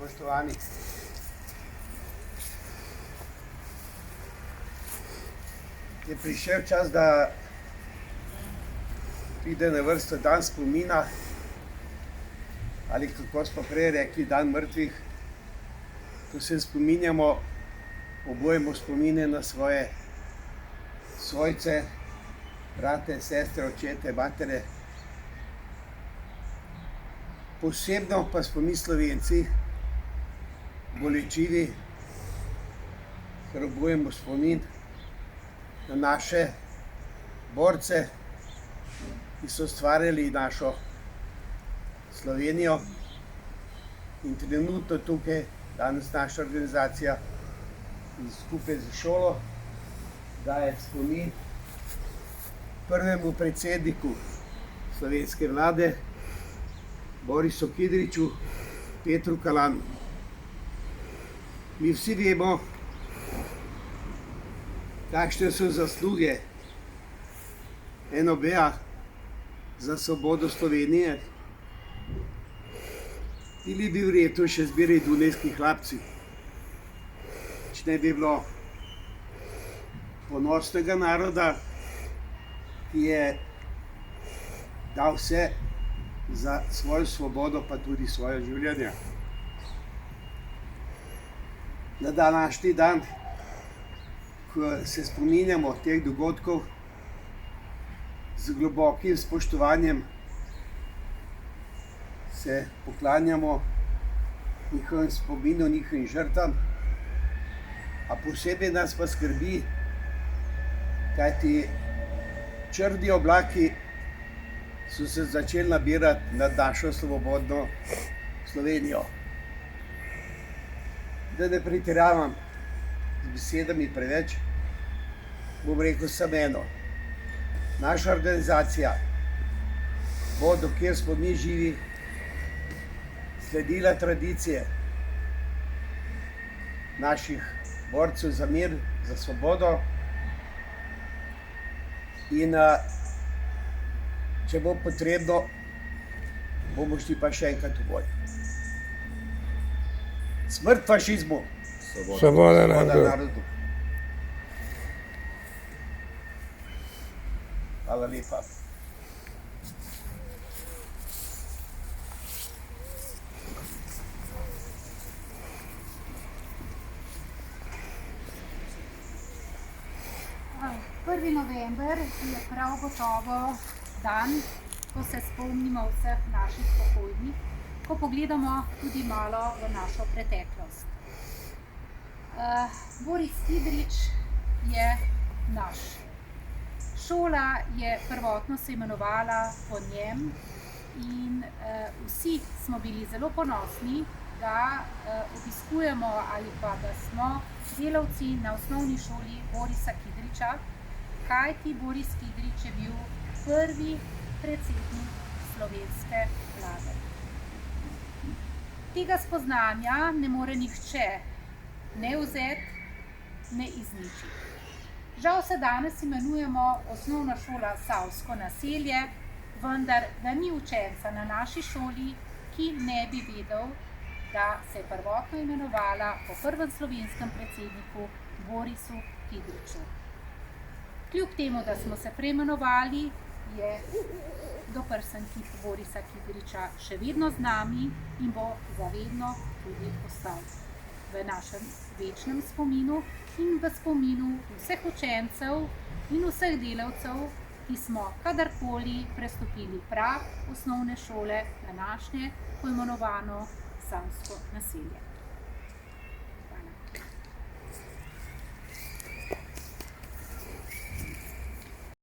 Spoštovani. Je prišel čas, da pride na vrsto dan spomina, ali kako smo prej rekli, dan mrtvih, ko se spominjamo, obujemo spomine na svoje svojce, brate, sestre, očete, matere. Posebno pa smo mi Slovenci bolečivi, ker obujemo spomin na naše borce, ki so ustvarjali našo Slovenijo. In trenutno tukaj, danes naša organizacija skupaj z šolo daje spomin prvemu predsedniku slovenske vlade, Borisu Kidriču, Petru Kalanu. Mi vsi vemo, kakšne so zasluge NOB-ja za svobodo Slovenije. Bili bi verjetno še zmeraj dunajski hlapci, če ne bi bilo ponosnega naroda, ki je dal vse za svojo svobodo, pa tudi svoje življenje. Na današnji dan, ko se spominjamo teh dogodkov, z globokim spoštovanjem se poklanjamo njihovim spominom, njihovim žrtvam, a posebej nas pa skrbi, kajti črni oblaki so se začeli nabirati nad našo svobodno Slovenijo. Da ne pretiravam z besedami preveč, bom rekel samo eno. Naša organizacija bo, dokler smo mi živi, sledila tradicije naših borcev za mir, za svobodo. In če bo potrebno, bomo šli pa še enkrat v boj. Smrt fašizmu! Svoboda narodu! Hvala lepa. Prvi november je prav gotovo dan, ko se spomnimo vseh naših pokojnih, ko pogledamo tudi malo v našo preteklost. Boris Kidrič je naš. Šola je prvotno se imenovala po njem in vsi smo bili zelo ponosni, da obiskujemo ali pa da smo delavci na osnovni šoli Borisa Kidriča, kajti Boris Kidrič je bil prvi predsednik slovenske vlade. Tega spoznanja ne more nihče ne vzeti, ne izničiti. Žal se danes imenujemo osnovna šola Savsko naselje, vendar da ni učenca na naši šoli, ki ne bi vedel, da se je prvotno imenovala po prvem slovenskem predsedniku Borisu Kidriču. Kljub temu, da smo se preimenovali, je doprsen kip Borisa Kidriča še vedno z nami in bo zavedno tudi ostal v našem večnem spominu in v spominu vseh učencev in vseh delavcev, ki smo kadarkoli prestopili prag osnovne šole današnje poimenovano Savsko naselje.